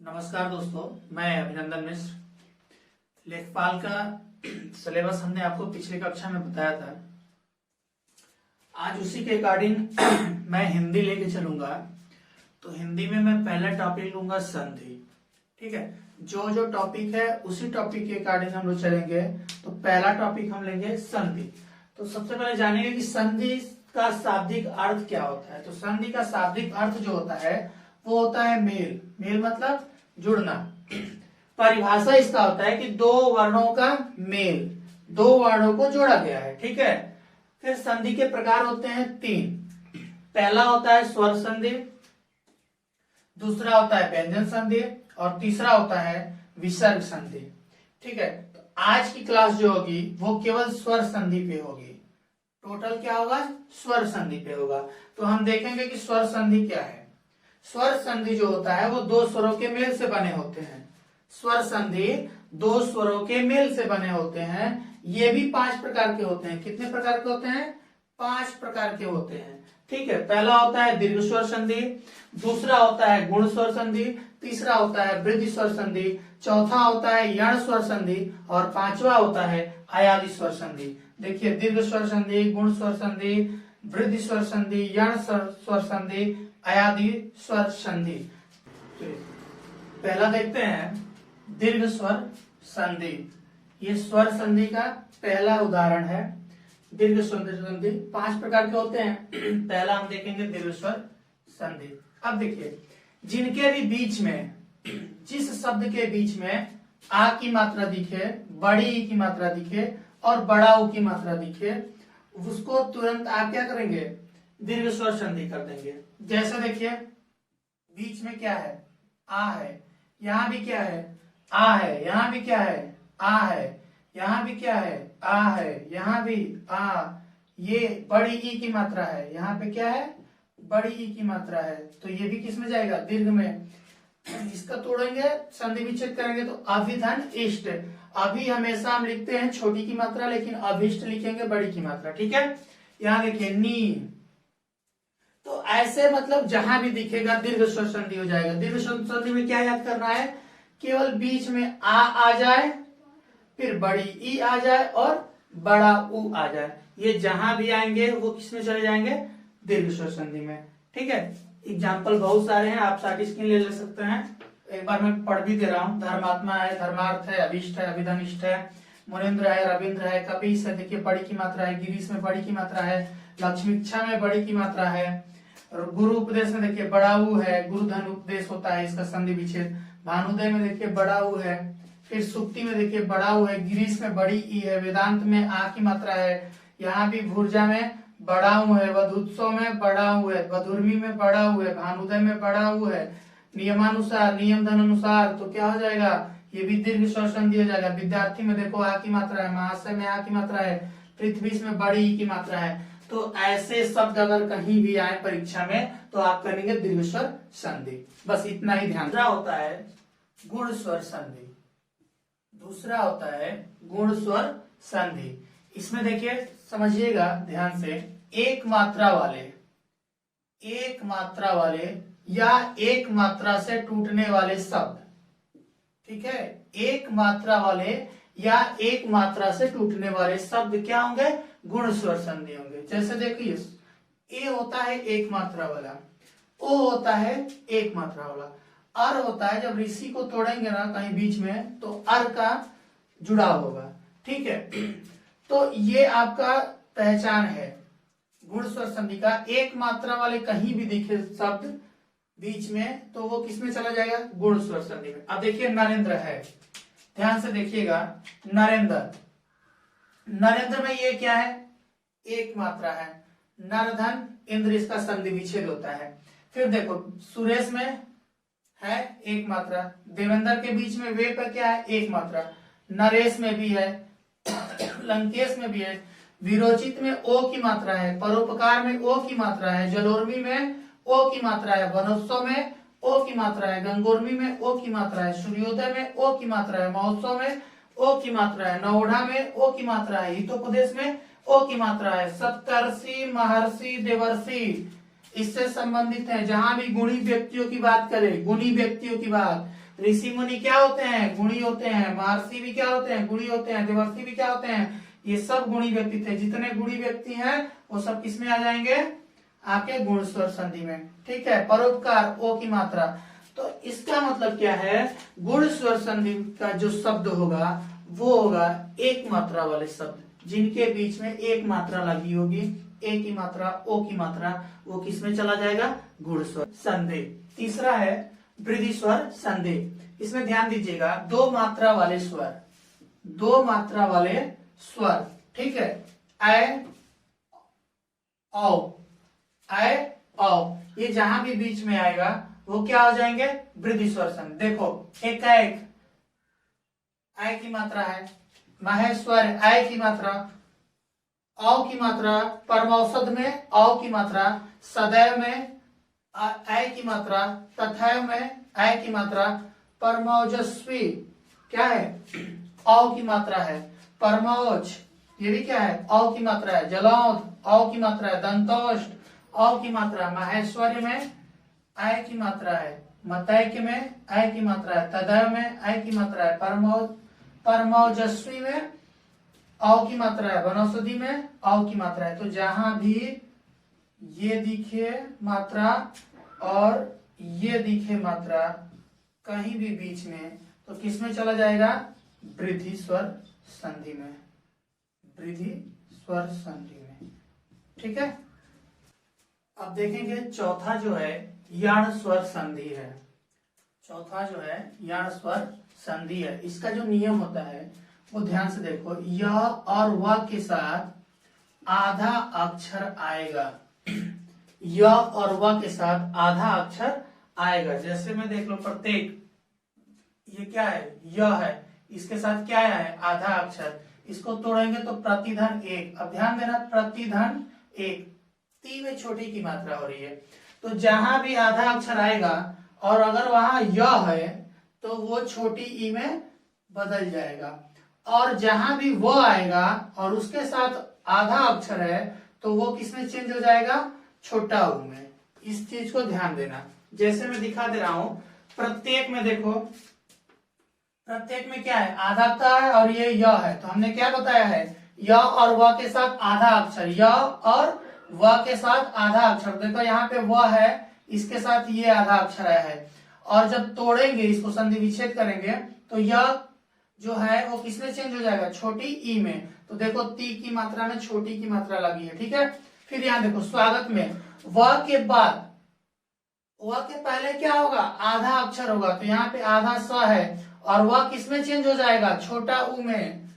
नमस्कार दोस्तों, मैं अभिनंदन मिश्र। लेखपाल का सिलेबस हमने आपको पिछली कक्षा में बताया था। आज उसी के अकॉर्डिंग मैं हिंदी लेके चलूंगा। तो हिंदी में मैं पहला टॉपिक लूंगा संधि। ठीक है, जो जो टॉपिक है उसी टॉपिक के अकॉर्डिंग हम लोग चलेंगे। तो पहला टॉपिक हम लेंगे संधि। तो सबसे पहले जानेंगे कि संधि का शाब्दिक अर्थ क्या होता है। तो संधि का शाब्दिक अर्थ जो होता है वो होता है मेल। मेल मतलब जुड़ना। परिभाषा इसका होता है कि दो वर्णों का मेल, दो वर्णों को जोड़ा गया है। ठीक है, फिर संधि के प्रकार होते हैं तीन। पहला होता है स्वर संधि, दूसरा होता है व्यंजन संधि और तीसरा होता है विसर्ग संधि। ठीक है, तो आज की क्लास जो होगी वो केवल स्वर संधि पे होगी। टोटल क्या होगा? स्वर संधि पे होगा। तो हम देखेंगे कि स्वर संधि क्या है। स्वर संधि जो होता है वो दो स्वरों के मेल से बने होते हैं। स्वर संधि दो स्वरों के मेल से बने होते हैं। ये भी 5 प्रकार के होते हैं। कितने प्रकार के होते हैं? 5 प्रकार के होते हैं। ठीक है, पहला होता है दीर्घ स्वर संधि, दूसरा होता है गुण स्वर संधि, तीसरा होता है वृद्धि स्वर संधि, चौथा होता है यण स्वर संधि और पांचवा होता है अयादि स्वर संधि। देखिए, दीर्घ स्वर संधि, गुण स्वर संधि, वृद्धि स्वर संधि, यण स्वर संधि, अयादि स्वर संधि। पहला देखते हैं दीर्घ स्वर संधि। ये स्वर संधि का पहला उदाहरण है। दीर्घ स्वर संधि 5 प्रकार के होते हैं। पहला हम देखेंगे दीर्घ स्वर संधि। अब देखिए, जिनके भी बीच में, जिस शब्द के बीच में आ की मात्रा दिखे, बड़ी ई की मात्रा दिखे और बड़ा ऊ की मात्रा दिखे, उसको तुरंत आप क्या करेंगे? दीर्घ स्वर संधि कर देंगे। जैसे देखिए, बीच में क्या है? आ है। यहाँ भी क्या है? आ है। यहाँ भी क्या है? आ है। यहाँ भी क्या है? आ है। यहाँ भी आ। ये बड़ी ई की मात्रा है। यहाँ पे क्या है? बड़ी ई की मात्रा है। तो ये भी किस में जाएगा? दीर्घ में। इसका तोड़ेंगे, संधि विच्छेद करेंगे तो अभिधन इष्ट। अभी हमेशा हम लिखते हैं छोटी की मात्रा, लेकिन अभिष्ट लिखेंगे बड़ी की मात्रा। ठीक है, यहाँ देखिए नी। तो ऐसे मतलब जहां भी दिखेगा दीर्घ स्वर संधि हो जाएगा। दीर्घ स्वर संधि में क्या याद करना है? केवल बीच में आ जाए, फिर बड़ी ई आ जाए और बड़ा ऊ आ जाए। ये जहां भी आएंगे वो किस में चले जाएंगे? दीर्घ स्वर संधि में। ठीक है, एग्जाम्पल बहुत सारे हैं, आप साथ स्क्रीन ले सकते हैं। एक बार मैं पढ़ भी दे रहा हूँ। धर्मात्मा है, धर्मार्थ है, अभिष्ट है, अभिधनिष्ठ है, मुरेंद्र है, रविंद्र है, कपीस है, देखिए बड़ी की मात्रा है, गिरीश में बड़ी की मात्रा है, लक्ष्मीक्षा में बड़ी की मात्रा है, और गुरु उपदेश में देखिए बड़ा ऊ है, गुरु धन उपदेश होता है, इसका संधि विच्छेद। भानुदय में देखिए बड़ा ऊ है, फिर सुक्ति में देखिए बड़ा ऊ है, गिरीश में बड़ी ई है, वेदांत में आ की मात्रा है, यहाँ भी भूर्जा में बड़ा ऊ है, वधुत्सव में बड़ा ऊ है, वधुर्मी में बड़ा ऊ है, भानुदय में बड़ा ऊ है, नियमानुसार, नियम धन अनुसार, तो क्या हो जाएगा? ये भी दीर्घ स्वर संधि हो जाएगा। विद्यार्थी में देखो आ की मात्रा है, महाशय में आ की मात्रा है, पृथ्वी में बड़ी ई की मात्रा है। तो ऐसे शब्द अगर कहीं भी आए परीक्षा में तो आप करेंगे दीर्घ स्वर संधि। बस इतना ही ध्यान। दूसरा होता है गुण स्वर संधि। दूसरा होता है गुण स्वर संधि। इसमें देखिए, समझिएगा ध्यान से, एक मात्रा वाले या एक मात्रा से टूटने वाले शब्द। ठीक है, एक मात्रा वाले या एक मात्रा से टूटने वाले शब्द क्या होंगे? गुण स्वर संधि होंगे। जैसे देखिए, ए होता है एक मात्रा वाला, ओ होता है एक मात्रा वाला, अर होता है, जब ऋषि को तोड़ेंगे ना कहीं बीच में तो अर का जुड़ाव होगा। ठीक है, तो ये आपका पहचान है गुण स्वर संधि का। एक मात्रा वाले कहीं भी दिखे शब्द बीच में तो वो किसमें चला जाएगा? गुण स्वर संधि में। अब देखिए, नरेंद्र है, ध्यान से देखिएगा, नरेंद्र। नरेंद्र में ये क्या है? एक मात्रा है। नरधन इंद्र, इसका संधि विच्छेद होता है। फिर देखो, सुरेश में है एक मात्रा, देवेंद्र के बीच में वे पर क्या है? एक मात्रा। नरेश में भी है, लंकेश में भी है, विरोचित में ओ की मात्रा है, परोपकार में ओ की मात्रा है, जलोर्मी में ओ की मात्रा है, वनोत्सव में ओ की मात्रा है, गंगोर्मी में ओ की मात्रा है, सूर्योदय में ओ की मात्रा है, महोत्सव में ओ की मात्रा है, नवोढ़ा में ओ की मात्रा है, हितोपदेश में ओ की मात्रा है। सप्तर्षि, महर्षि, देवर्षि इससे संबंधित है। जहां भी गुणी व्यक्तियों की बात करें, गुणी व्यक्तियों की बात, ऋषि मुनि क्या होते हैं? गुणी होते हैं। महर्षि भी क्या होते हैं? गुणी होते हैं। देवर्षि भी क्या होते हैं? ये सब गुणी व्यक्ति थे। जितने गुणी व्यक्ति हैं वो सब किसमें आ जाएंगे? आपके गुण स्वर संधि में। ठीक है। परोपकार ओ की मात्रा, तो इसका मतलब क्या है? गुण स्वर संधि का जो शब्द होगा वो होगा एक मात्रा वाले शब्द, जिनके बीच में एक मात्रा लगी होगी, ए की मात्रा, ओ की मात्रा, वो किसमें चला जाएगा? गुण स्वर संधि। तीसरा है वृद्धि स्वर संधि। इसमें ध्यान दीजिएगा, दो मात्रा वाले स्वर, दो मात्रा वाले स्वर, ठीक है। ऐ औ, ऐ औ, ये जहां भी बीच में आएगा वो क्या हो जाएंगे? वृद्धि स्वर संधि। देखो एक ऐ की मात्रा है, महेश्वर ऐ की मात्रा, औ की मात्रा, परमौषध में औ की मात्रा, सदैव में ऐ की मात्रा, तथैव में ऐ की मात्रा, परमौजस्वी क्या है? औ की मात्रा है। परमौज ये भी क्या है? औ की मात्रा है। जलौध औ की मात्रा है। दंतोष्ट औ की मात्रा। माहेश्वर्य में ऐ की मात्रा है। मतैक्य में ऐ की मात्रा है। तदैव में ऐ की मात्रा है। परमौजस्वी में औ की मात्रा है। वनौषधि में औ की मात्रा है। तो जहां भी ये दिखे मात्रा और ये दिखे मात्रा कहीं भी बीच में, तो किसमें चला जाएगा? वृद्धि स्वर संधि में, वृद्धि स्वर संधि में। ठीक है। अब देखेंगे चौथा जो है यण स्वर संधि है। चौथा जो है यण स्वर संधि है। इसका जो नियम होता है वो ध्यान से देखो, य और व के साथ आधा अक्षर आएगा। य और व के साथ आधा अक्षर आएगा। जैसे मैं देख लो, प्रत्येक, ये क्या है? य है, इसके साथ क्या है? आधा अक्षर। इसको तोड़ेंगे तो प्रतिधन एक। अब ध्यान देना, प्रतिधन एक, ती में छोटी की मात्रा हो रही है, तो जहां भी आधा अक्षर आएगा और अगर वहां य है तो वो छोटी ई में बदल जाएगा, और जहां भी वो आएगा और उसके साथ आधा अक्षर है तो वो किसमें चेंज हो जाएगा? छोटा ऊ में। इस चीज को ध्यान देना। जैसे मैं दिखा दे रहा हूं, प्रत्येक में देखो, प्रत्येक में क्या है? आधा त है और ये य है, तो हमने क्या बताया है? य और व के साथ आधा अक्षर, य और व के साथ आधा अक्षर। देखो यहाँ पे व है, इसके साथ ये आधा अक्षर आया है, और जब तोड़ेंगे इसको, संधि विच्छेद करेंगे, तो यह जो है वो किसमें चेंज हो जाएगा? छोटी ई में। तो देखो ती की मात्रा में छोटी की मात्रा लगी है। ठीक है। फिर यहाँ देखो स्वागत में व के बाद, व के पहले क्या होगा? आधा अक्षर होगा, तो यहाँ पे आधा स है और वह किसमें चेंज हो जाएगा? छोटा ऊ में।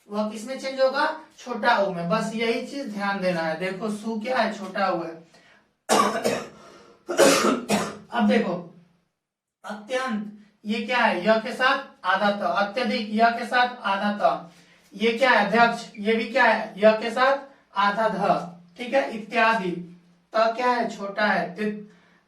वह किसमें चेंज होगा? छोटा ऊ में। बस यही चीज ध्यान देना है। देखो सु क्या है? छोटा ऊ है। अब देखो अत्यंत, ये क्या है? य के साथ आधा त। अत्यधिक, य के साथ आधा त। ये क्या है? अध्यक्ष, ये भी क्या है? य के साथ आधा ध। ठीक है। इत्यादि, त क्या है? छोटा है।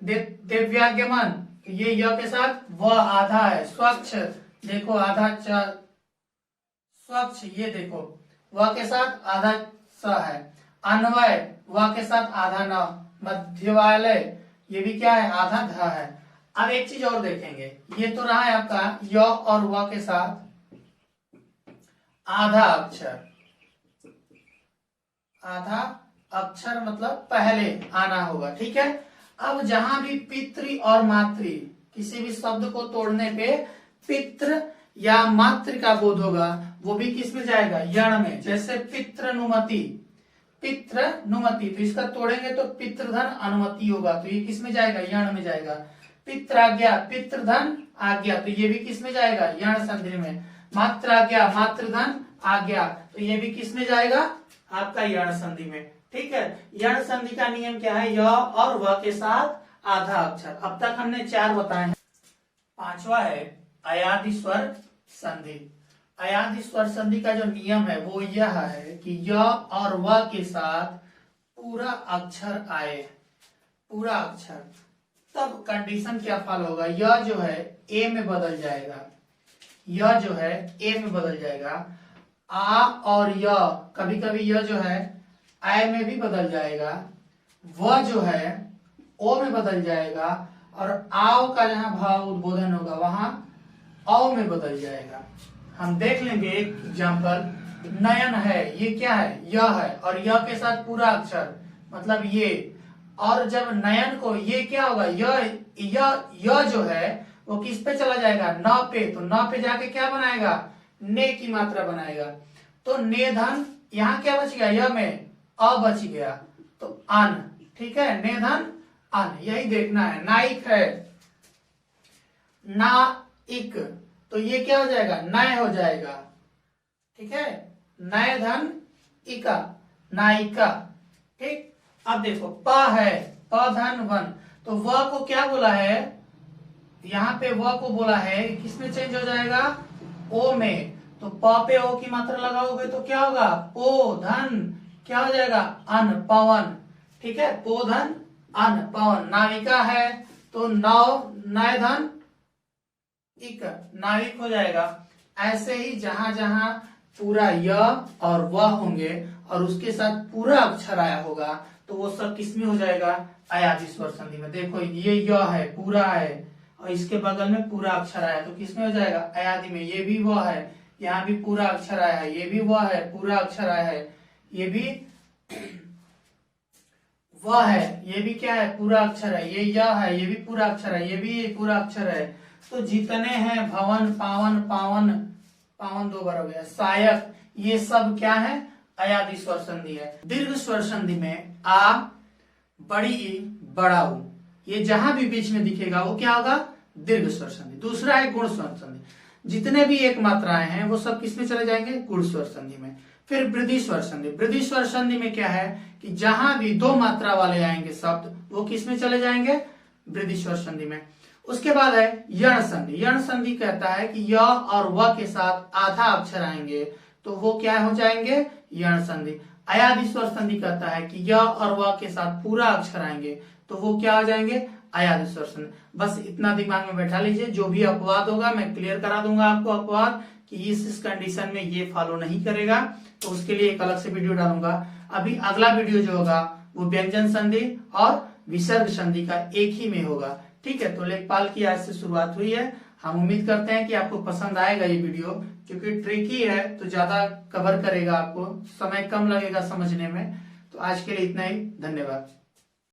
दिव्यागमन, ये य के साथ व आधा है। स्वच्छ, देखो आधा च, स्वच्छ, ये देखो व के साथ आधा स है। अन्वय, व के साथ आधा न। मध्यवालय, ये भी क्या है? आधा ध है। अब एक चीज और देखेंगे, ये तो रहा है आपका य और व के साथ आधा अक्षर। आधा अक्षर मतलब पहले आना होगा। ठीक है। अब जहां भी पितृ और मातृ, किसी भी शब्द को तोड़ने पे पितृ या मातृ का बोध होगा, वो भी किस में जाएगा? यण में। जैसे पितृनुमति, पितृनुमति, तो इसका तोड़ेंगे तो पितृधन अनुमति होगा, तो ये किस में जाएगा? यण में जाएगा। पित्राज्ञा, पितृधन आज्ञा, तो ये भी किस में जाएगा? यण संधि में। मात्राज्ञा, मातृधन आज्ञा, तो ये भी किस में जाएगा? आपका यण संधि में। ठीक है। यण संधि का नियम क्या है? य और व के साथ आधा अक्षर। अब तक हमने 4 बताए हैं। पांचवा है अयादि स्वर संधि। अयादि स्वर संधि का जो नियम है वो यह है कि य और व के साथ पूरा अक्षर आए, पूरा अक्षर, तब कंडीशन क्या फॉलो होगा? य जो है ए में बदल जाएगा, य जो है ए में बदल जाएगा। आ और य, कभी कभी य जो है आय में भी बदल जाएगा। व जो है ओ में बदल जाएगा, और आव का जहां भाव उद्बोधन होगा वहां औ में बदल जाएगा। हम देख लेंगे एक एग्जाम्पल, नयन है, ये क्या है, यह है, और यह के साथ पूरा अक्षर मतलब ये, और जब नयन को ये क्या होगा, यह जो है वो किस पे चला जाएगा, न पे, तो न पे जाके क्या बनाएगा, ने की मात्रा बनाएगा। तो नेधन यहाँ क्या बच गया, यह में अ बच गया, तो अन, ठीक है, नेधन अन, यही देखना है। नाइक है, नाइक, तो ये क्या हो जाएगा, नय हो जाएगा, ठीक है, नय धन इका, नायिका, ठीक। अब देखो प है, प धन वन, तो व को क्या बोला है, यहाँ पे व को बोला है किसमें चेंज हो जाएगा, ओ में, तो प पे ओ की मात्रा लगाओगे तो क्या होगा, पो धन क्या हो जाएगा, अन, पवन, ठीक है, पो धन अन, पवन। नाविका है तो नव, नय धन इक, नाविक हो जाएगा। ऐसे ही जहां जहां पूरा य और व होंगे और उसके साथ पूरा अक्षर आया होगा तो वो सब किसमें हो जाएगा, अयादी स्वर संधि में। देखो ये य है, पूरा है, और इसके बगल में पूरा अक्षर आया तो किसमें हो जाएगा, अयादी में। ये भी व है, यहाँ भी पूरा अक्षर आया है, ये भी व है, पूरा अक्षर आया है, ये भी व है, ये भी क्या है, पूरा अक्षर है, ये य है, ये भी पूरा अक्षर है, ये भी पूरा अक्षर है। तो जितने हैं भवन, पावन, पावन, पावन दो बार हो गया, सायक, ये सब क्या है, अयादी स्वर संधि है। दीर्घ स्वर संधि में आ, बड़ी ई, बड़ा ऊ, ये जहां भी बीच में दिखेगा वो क्या होगा, दीर्घ स्वर संधि। दूसरा है गुण स्वर संधि, जितने भी एक मात्राएं हैं वो सब किसमें चले जाएंगे, गुण स्वर संधि में। फिर वृद्धि स्वर संधि, वृद्धि स्वर संधि में क्या है कि जहां भी दो मात्रा वाले आएंगे शब्द वो किसमें चले जाएंगे, वृद्धि स्वर संधि में। उसके बाद है यण संधि, यण संधि कहता है कि य और व के साथ आधा अक्षर आएंगे तो वो क्या हो जाएंगे, यण संधि। अयादी स्वर संधि कहता है कि य और व के साथ पूरा अक्षर आएंगे तो वो क्या हो जाएंगे, अयादी स्वर संधि। बस इतना दिमाग में बैठा लीजिए, जो भी अपवाद होगा मैं क्लियर करा दूंगा आपको अपवाद कि इस कंडीशन में ये फॉलो नहीं करेगा, तो उसके लिए एक अलग से वीडियो डालूंगा। अभी अगला वीडियो जो होगा वो व्यंजन संधि और विसर्ग संधि का एक ही में होगा, ठीक है। तो लेखपाल की आज से शुरुआत हुई है, हम उम्मीद करते हैं कि आपको पसंद आएगा ये वीडियो, क्योंकि ट्रिकी है तो ज्यादा कवर करेगा, आपको समय कम लगेगा समझने में। तो आज के लिए इतना ही, धन्यवाद।